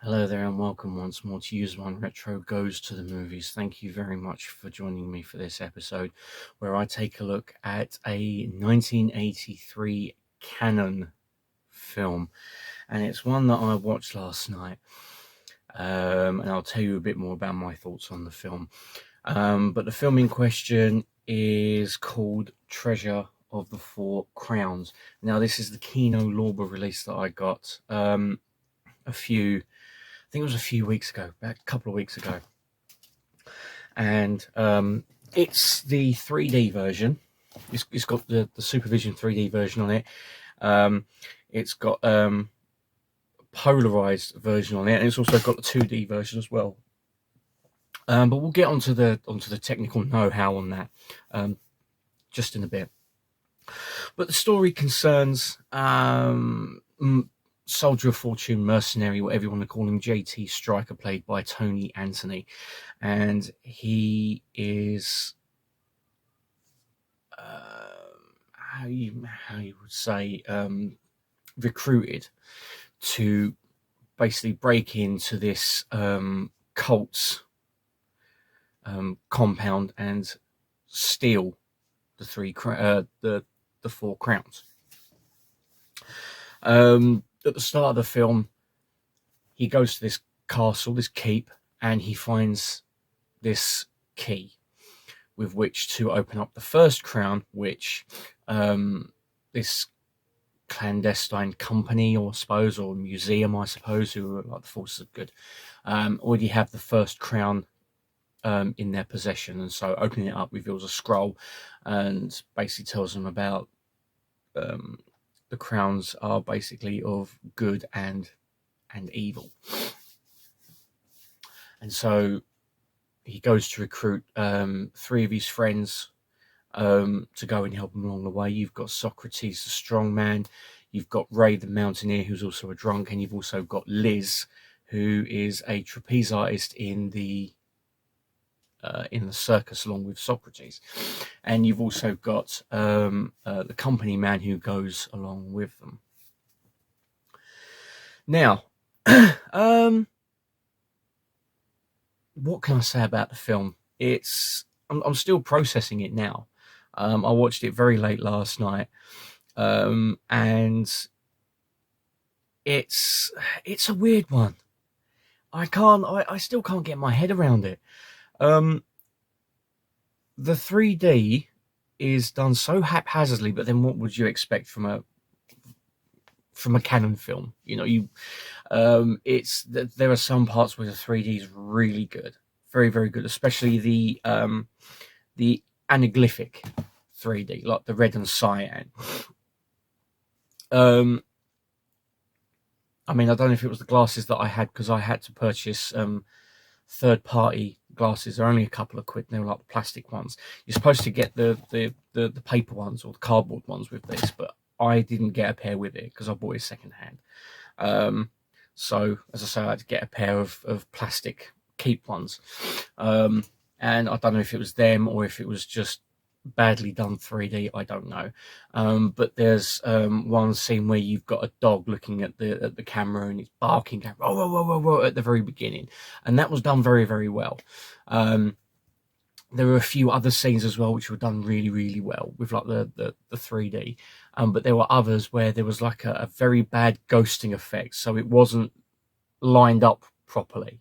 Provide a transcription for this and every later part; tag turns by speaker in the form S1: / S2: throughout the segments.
S1: Hello there and welcome once more to USR1 Retro Goes to the Movies. Thank you very much for joining me for this episode where I take a look at a 1983 Canon film, and it's one that I watched last night, and I'll tell you a bit more about my thoughts on the film. But the film in question is called Treasure of the Four Crowns. Now this is the Kino Lorber release that I got I think it was a few weeks ago, about a couple of weeks ago. And it's the 3D version. It's got the Super-vison 3D version on it. It's got polarized version on it, and it's also got the 2D version as well. But we'll get onto the technical know-how on that just in a bit. But the story concerns soldier of fortune, mercenary, whatever you want to call him, J.T. Stryker, played by Tony Anthony, and he is how you would say recruited to basically break into this cult's compound and steal the four crowns. At the start of the film, he goes to this castle, this keep, and he finds this key with which to open up the first crown, which this clandestine company, or museum, I suppose, who are like the forces of good, already have the first crown in their possession. And so opening it up reveals a scroll and basically tells them about the crowns are basically of good and evil. And so he goes to recruit three of his friends to go and help him along the way. You've got Socrates, the strong man. You've got Ray, the mountaineer, who's also a drunk. And you've also got Liz, who is a trapeze artist in the circus along with Socrates. And you've also got the company man who goes along with them. Now, what can I say about the film? I'm still processing it now. I watched it very late last night, and it's a weird one. I still can't get my head around it. The 3D is done so haphazardly, but then what would you expect from a Canon film? You know, there are some parts where the 3D is really good, very, very good, especially the anaglyphic 3D, like the red and cyan. I mean, I don't know if it was the glasses that I had, because I had to purchase third-party glasses. They're only a couple of quid. They were like the plastic ones. You're supposed to get the paper ones or the cardboard ones with this, but I didn't get a pair with it because I bought it secondhand. So, as I say, I had to get a pair of plastic keep ones. And I don't know if it was them or if it was just badly done 3D. I don't know. But there's one scene where you've got a dog looking at the camera and it's barking, going, "Whoa, whoa, whoa, whoa, whoa," at the very beginning, and that was done very, very well. There were a few other scenes as well which were done really, really well with like the 3D, but there were others where there was like a very bad ghosting effect, so it wasn't lined up properly.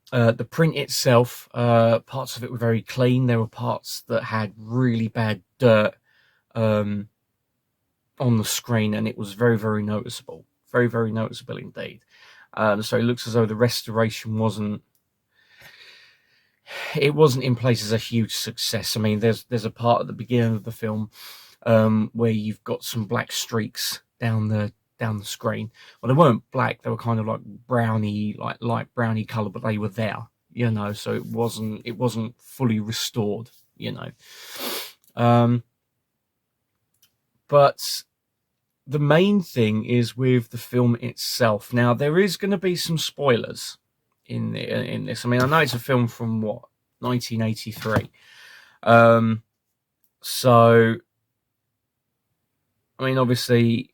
S1: The print itself, parts of it were very clean. There were parts that had really bad dirt on the screen, and it was very, very noticeable. Very, very noticeable indeed. So it looks as though the restoration wasn't in place as a huge success. I mean, there's a part at the beginning of the film where you've got some black streaks down the screen. Well, they weren't black, they were kind of like browny, like light browny color, but they were there, you know, so it wasn't fully restored, you know. But the main thing is with the film itself. Now, there is going to be some spoilers in this. I mean, I know it's a film from 1983. So, I mean, obviously,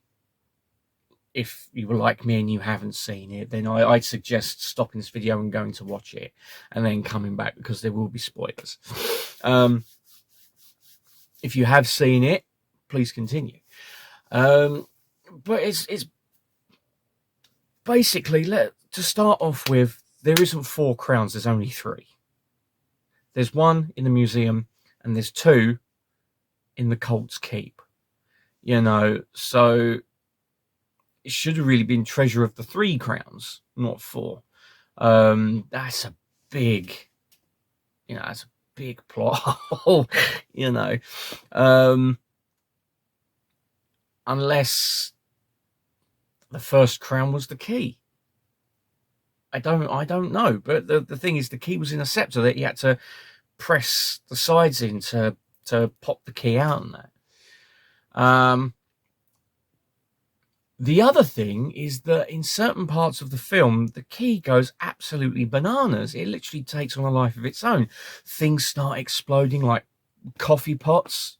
S1: if you were like me and you haven't seen it, then I'd suggest stopping this video and going to watch it and then coming back, because there will be spoilers. If you have seen it, please continue. But it's basically, to start off with, there isn't 4 crowns, there's only 3. There's 1 in the museum and there's 2 in the cult's keep. You know, so it should have really been treasure of the 3 crowns, not 4. That's a big, that's a big plot hole, unless the first crown was the key. I don't know, but the thing is, the key was in a scepter that you had to press the sides in to pop the key out and that. The other thing is that in certain parts of the film, the key goes absolutely bananas. It literally takes on a life of its own. Things start exploding, like coffee pots.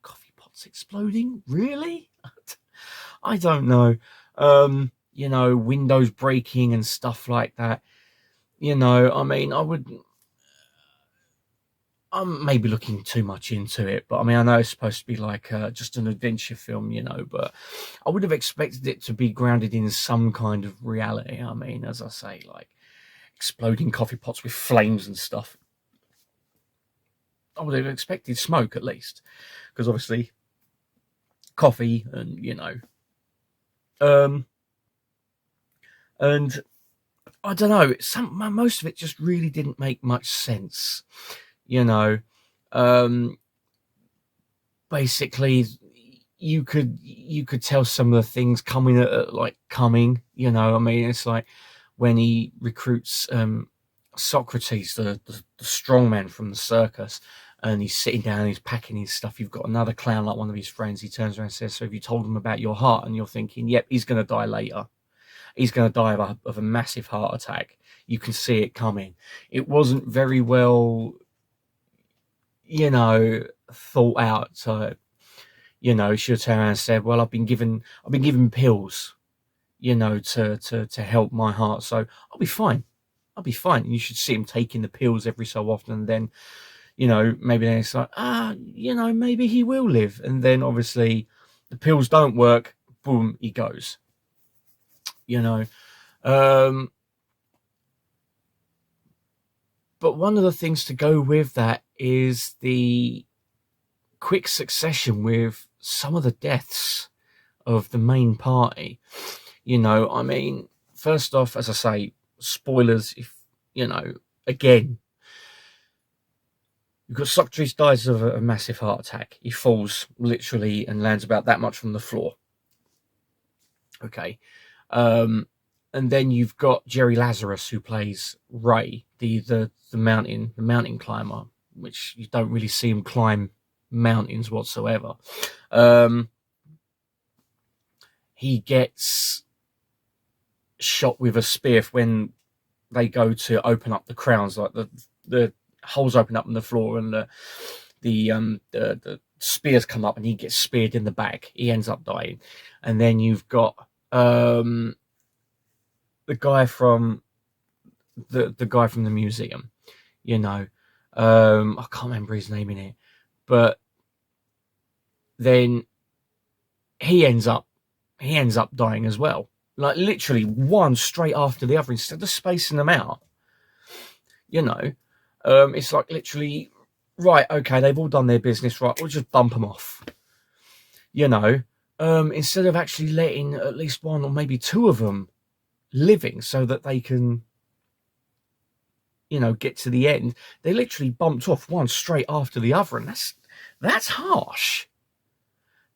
S1: Coffee pots exploding? Really? I don't know. Windows breaking and stuff like that. I mean, I'm maybe looking too much into it, but I mean, I know it's supposed to be like just an adventure film, but I would have expected it to be grounded in some kind of reality. I mean, as I say, like exploding coffee pots with flames and stuff. I would have expected smoke at least, because obviously coffee and, and I don't know, most of it just really didn't make much sense. Basically, you could tell some of the things coming. I mean, it's like when he recruits Socrates, the strong man from the circus, and he's sitting down, he's packing his stuff. You've got another clown, like one of his friends. He turns around and says, "So have you told him about your heart?" And you're thinking, "Yep, he's going to die later. He's going to die of a massive heart attack." You can see it coming. It wasn't very well, thought out. So, she should turn around and said, "Well, I've been given pills, to help my heart. So I'll be fine. I'll be fine." And you should see him taking the pills every so often. And then, maybe then it's like, maybe he will live. And then obviously the pills don't work. Boom, he goes. But one of the things to go with that is the quick succession with some of the deaths of the main party. I mean, first off, as I say, spoilers, if, again, you've got Socrates dies of a massive heart attack. He falls literally and lands about that much from the floor. Okay. And then you've got Jerry Lazarus, who plays Ray, the mountain climber, which you don't really see him climb mountains whatsoever. He gets shot with a spear when they go to open up the crowns, like the holes open up in the floor, and the spears come up, and he gets speared in the back. He ends up dying. And then you've got the guy from the museum, I can't remember his name in it, but then he ends up dying as well, like literally one straight after the other, instead of spacing them out. It's like literally, right, okay, they've all done their business, right, we'll just bump them off, instead of actually letting at least one or maybe 2 of them living so that they can, get to the end. They literally bumped off one straight after the other, and that's harsh.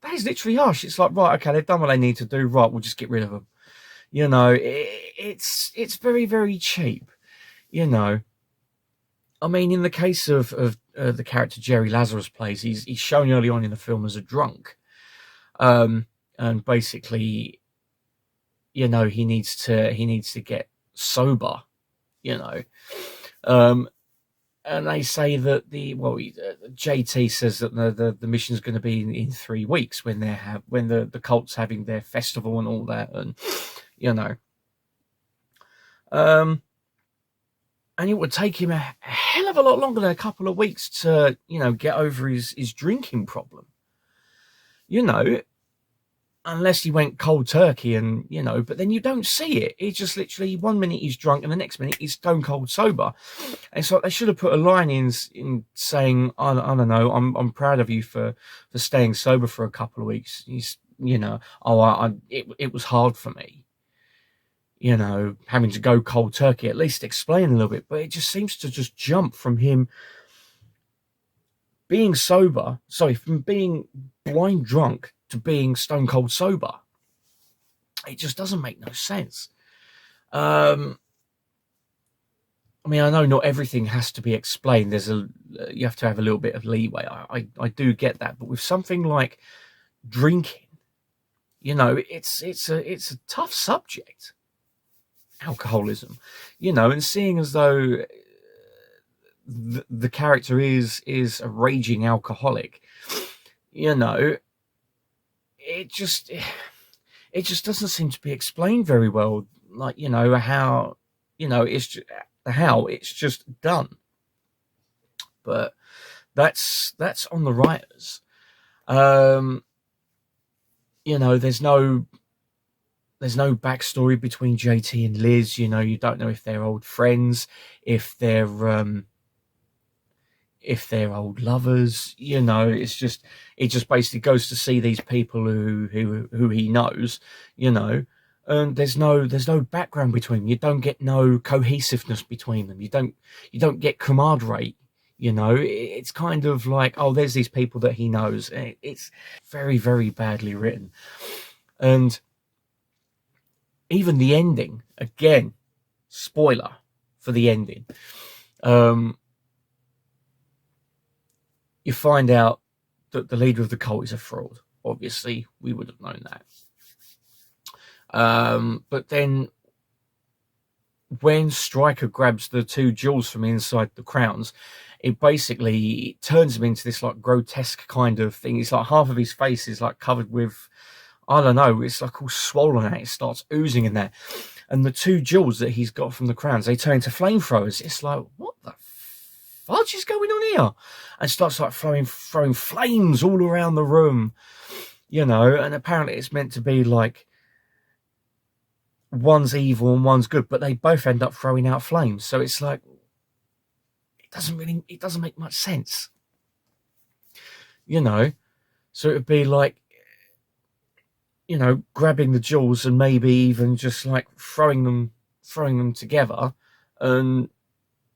S1: That is literally harsh. It's like, right, okay, they've done what they need to do, right, we'll just get rid of them. It's very, very cheap. I mean, in the case of the character Jerry Lazarus plays, he's shown early on in the film as a drunk, and basically, he needs to get sober, and they say that JT says that the mission is going to be in 3 weeks when the cult's having their festival and all that, and and it would take him a hell of a lot longer than a couple of weeks to get over his drinking problem, unless he went cold turkey, and but then you don't see it. He just literally 1 minute he's drunk and the next minute he's stone cold sober. And so they should have put a line in saying, I don't know, I'm proud of you for staying sober for a couple of weeks. He's it was hard for me, having to go cold turkey. At least explain a little bit. But it just seems to just jump from him being from being blind drunk to being stone cold sober. It just doesn't make no sense. I mean, I know not everything has to be explained. You have to have a little bit of leeway. I do get that, but with something like drinking, it's a tough subject. Alcoholism, and seeing as though the character is a raging alcoholic, it just doesn't seem to be explained very well. Like, how it's just done. But that's on the writers. There's no backstory between JT and Liz. You don't know if they're old friends, if they're old lovers. It just basically goes to see these people who he knows, and there's no background between them. You don't get no cohesiveness between them. You don't get camaraderie. It's kind of like, oh, there's these people that he knows. It's very, very badly written. And even the ending, again, spoiler for the ending, you find out that the leader of the cult is a fraud. Obviously, we would have known that. But then when Stryker grabs the 2 jewels from inside the crowns, it basically turns him into this like grotesque kind of thing. It's like half of his face is like covered with, I don't know, it's like all swollen out. It starts oozing in there. And the 2 jewels that he's got from the crowns, they turn into flamethrowers. It's like, what the fudge is going on here? And starts like throwing flames all around the room, and apparently it's meant to be like one's evil and one's good, but they both end up throwing out flames. So it's like, it doesn't make much sense, so it would be like, grabbing the jewels and maybe even just like throwing them together,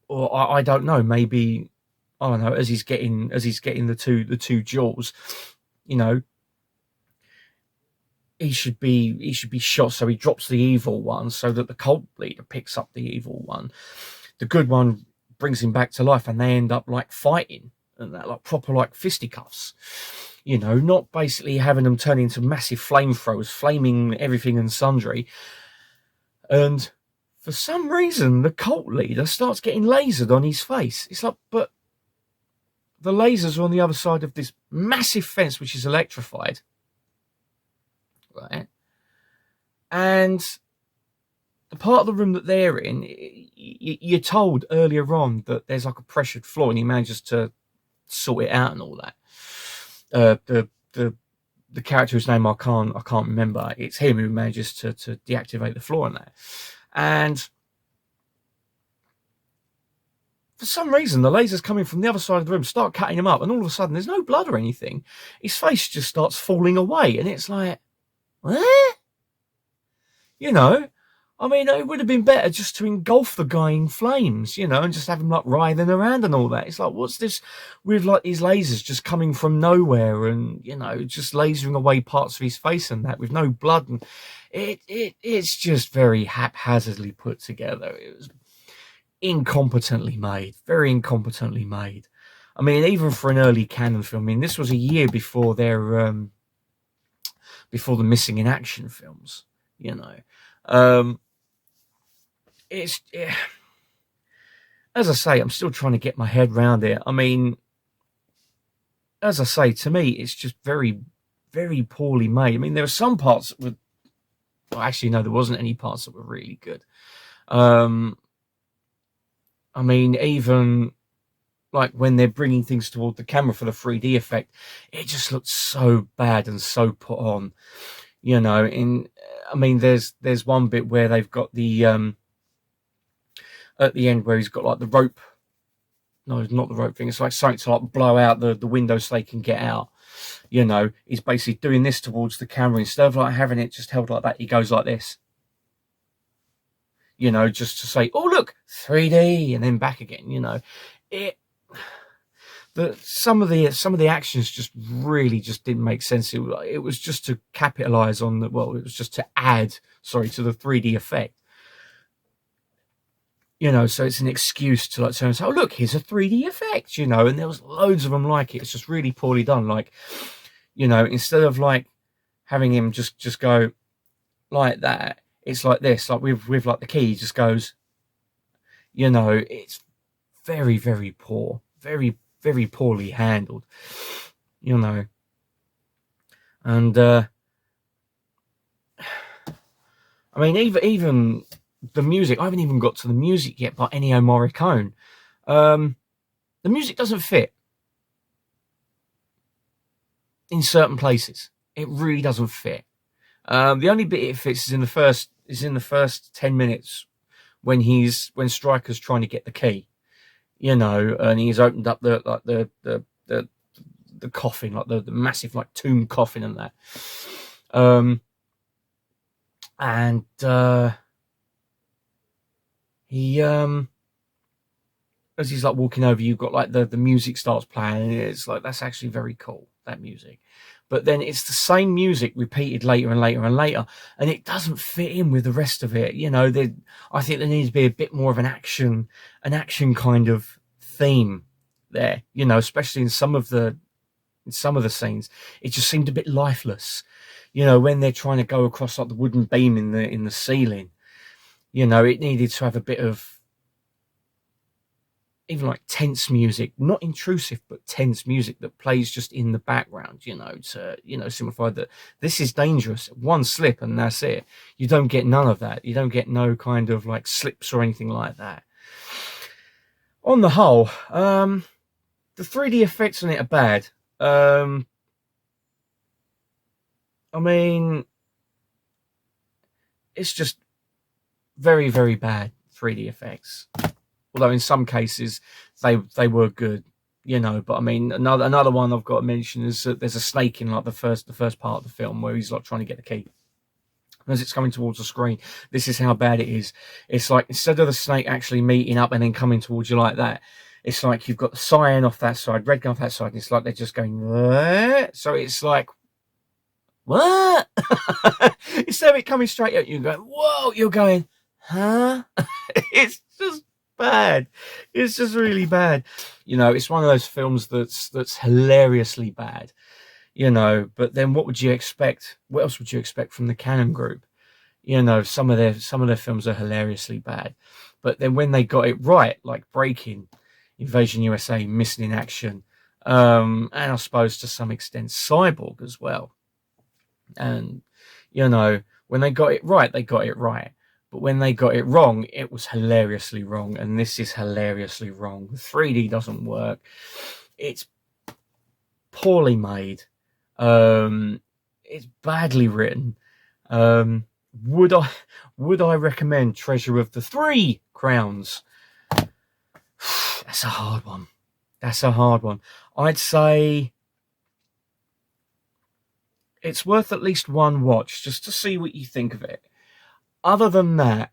S1: or I don't know, maybe, I don't know, as he's getting the two jewels, he should be shot, so he drops the evil one so that the cult leader picks up the evil one. The good one brings him back to life, and they end up like fighting, and that like proper like fisticuffs, not basically having them turn into massive flamethrowers, flaming everything and sundry. And for some reason, the cult leader starts getting lasered on his face. It's like, but the lasers are on the other side of this massive fence, which is electrified, right? And the part of the room that they're in, you're told earlier on that there's like a pressured floor, and he manages to sort it out and all that. The character whose name I can't remember, it's him who manages to deactivate the floor in that. And for some reason, the lasers coming from the other side of the room start cutting him up, and all of a sudden there's no blood or anything. His face just starts falling away, and it's like, what? I mean, it would have been better just to engulf the guy in flames, and just have him like writhing around and all that. It's like, what's this with like these lasers just coming from nowhere and, just lasering away parts of his face and that with no blood. And it's just very haphazardly put together. It was incompetently made, very incompetently made. I mean, even for an early Canon film, I mean, this was a year before before the Missing in Action films, as I say, I'm still trying to get my head around it. I mean, as I say, to me, it's just very, very poorly made. I mean, there were some parts that were, well, actually, no, there wasn't any parts that were really good. I mean, even like when they're bringing things toward the camera for the 3D effect, it just looks so bad and so put on, you know. I mean, there's one bit where they've got the at the end where he's got like the rope. No, it's not the rope thing. It's like something to like blow out the window so they can get out. You know, he's basically doing this towards the camera instead of like having it just held like that. He goes like this. You know, just to say, oh look, 3D, and then back again. You know, some of the actions just really just didn't make sense. It was just to capitalize on it was just to add, sorry, to the 3D effect. You know, so it's an excuse to like turn and say, oh look, here's a 3D effect, you know, and there was loads of them like it. It's just really poorly done. Like, you know, instead of like having him just go like that, it's like this, like with like the key, he just goes, you know, it's very, very poor, very, very poorly handled, you know. And I mean, even the music, I haven't even got to the music yet by Ennio Morricone. The music doesn't fit in certain places. It really doesn't fit. The only bit it fits is in the first 10 minutes when Stryker's trying to get the key, you know, and he's opened up the coffin, like the massive like tomb coffin and that. He as he's like walking over, you've got like the music starts playing, and it's like, that's actually very cool, that music. But then it's the same music repeated later and later and later, and it doesn't fit in with the rest of it. You know, I think there needs to be a bit more of an action kind of theme there. You know, especially in some of the scenes, it just seemed a bit lifeless. You know, when they're trying to go across like the wooden beam in the ceiling, you know, it needed to have a bit of even like tense music, not intrusive, but tense music that plays just in the background, you know, to, you know, signify that this is dangerous. One slip and that's it. You don't get none of that. You don't get no kind of like slips or anything like that. On the whole, the 3D effects on it are bad. I mean, it's just very, very bad 3D effects. Although in some cases they were good, you know. But I mean, another one I've got to mention is that there's a snake in like the first part of the film where he's like trying to get the key. And as it's coming towards the screen, this is how bad it is. It's like, instead of the snake actually meeting up and then coming towards you like that, it's like you've got the cyan off that side, red gun off that side, and it's like they're just going, what? So it's like, what? Instead of it coming straight at you, going, whoa, you're going, huh? It's just bad. It's just really bad. You know, it's one of those films that's hilariously bad, you know. But then what would you expect? What else would you expect from the Canon group? You know, some of their films are hilariously bad, but then when they got it right, like Breaking, Invasion USA, Missing in Action, and I suppose to some extent Cyborg as well. And, you know, when they got it right, they got it right. But when they got it wrong, it was hilariously wrong. And this is hilariously wrong. The 3D doesn't work. It's poorly made. It's badly written. Would I recommend Treasure of the Three Crowns? That's a hard one. That's a hard one. I'd say it's worth at least one watch just to see what you think of it. Other than that,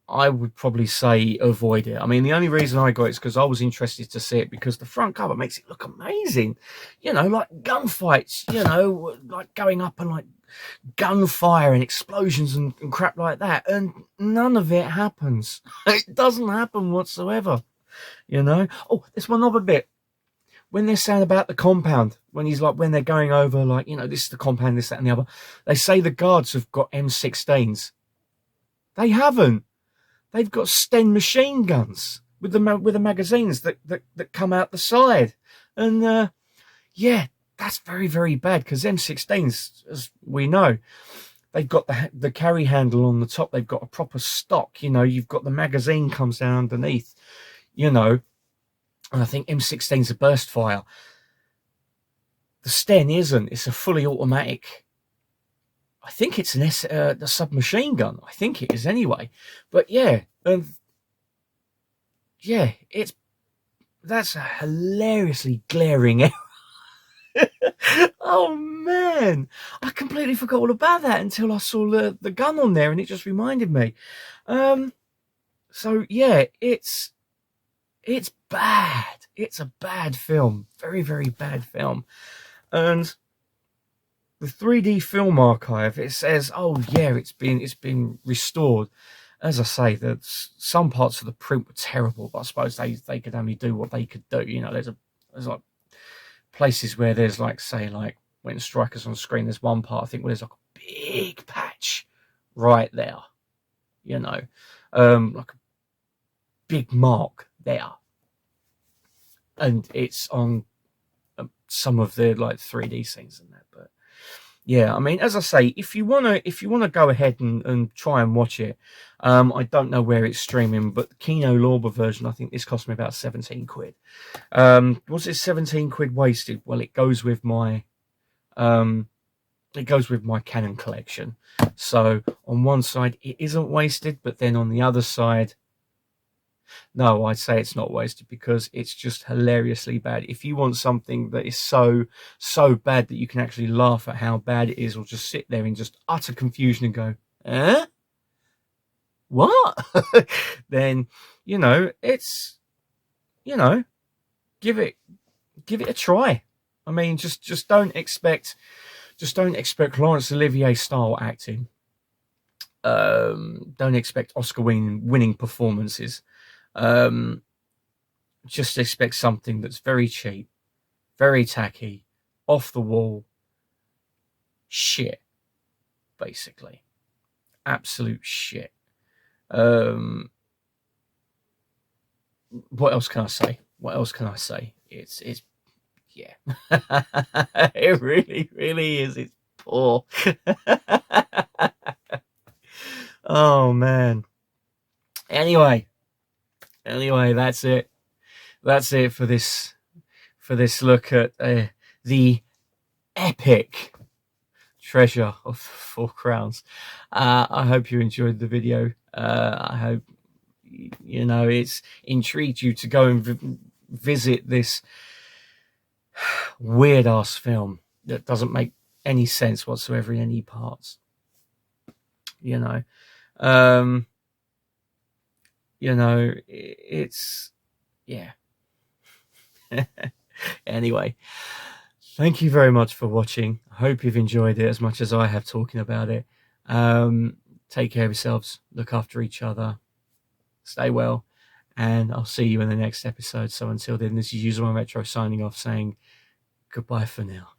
S1: I would probably say avoid it. I mean, the only reason I got it is because I was interested to see it, because the front cover makes it look amazing. You know, like gunfights, you know, like going up and like gunfire and explosions and crap like that. And none of it happens. It doesn't happen whatsoever, you know. Oh, there's one other bit. When they're saying about the compound, when they're going over, like, you know, this is the compound, this, that, and the other, they say the guards have got M16s. They haven't. they've got Sten machine guns with the magazines that come out the side, and yeah, that's very, very bad, because M16s, as we know, they've got the carry handle on the top. They've got a proper stock. You know, you've got the magazine comes down underneath. You know, and I think M16's a burst fire. The Sten isn't. It's a fully automatic. I think it's a submachine gun. I think it is anyway. But yeah, yeah, that's a hilariously glaring error. Oh man, I completely forgot all about that until I saw the gun on there, and it just reminded me. So yeah, it's bad. It's a bad film, very, very bad film. And the 3D film archive, it says, oh yeah, it's been restored. As I say, that some parts of the print were terrible, but I suppose they could only do what they could do. You know, there's like places where there's like, say, like when Striker's on screen, there's one part I think where there's like a big patch right there, you know, like a big mark there, and it's on some of the like 3D scenes and that. But yeah, I mean, as I say, if you wanna go ahead and try and watch it, I don't know where it's streaming, but the Kino Lorber version, I think this cost me about 17 quid. Was it 17 quid wasted? Well, it goes with my Canon collection. So on one side it isn't wasted, but then on the other side, no, I'd say it's not wasted, because it's just hilariously bad. If you want something that is so bad that you can actually laugh at how bad it is, or just sit there in just utter confusion and go, eh? What? Then, you know, it's, you know, give it a try. I mean, just don't expect Laurence Olivier style acting. Don't expect Oscar winning performances. Just expect something that's very cheap, very tacky, off the wall shit, basically. Absolute shit. What else can I say? It's yeah. It really is. It's poor. Oh man. Anyway, that's it for this look at the epic treasure of 4 Crowns. I hope you enjoyed the video. I hope, you know, it's intrigued you to go and visit this weird ass film that doesn't make any sense whatsoever in any parts. You know, it's, yeah. Anyway, thank you very much for watching. I hope you've enjoyed it as much as I have talking about it. Take care of yourselves, look after each other, stay well, and I'll see you in the next episode. So until then, this is User1 Retro signing off, saying goodbye for now.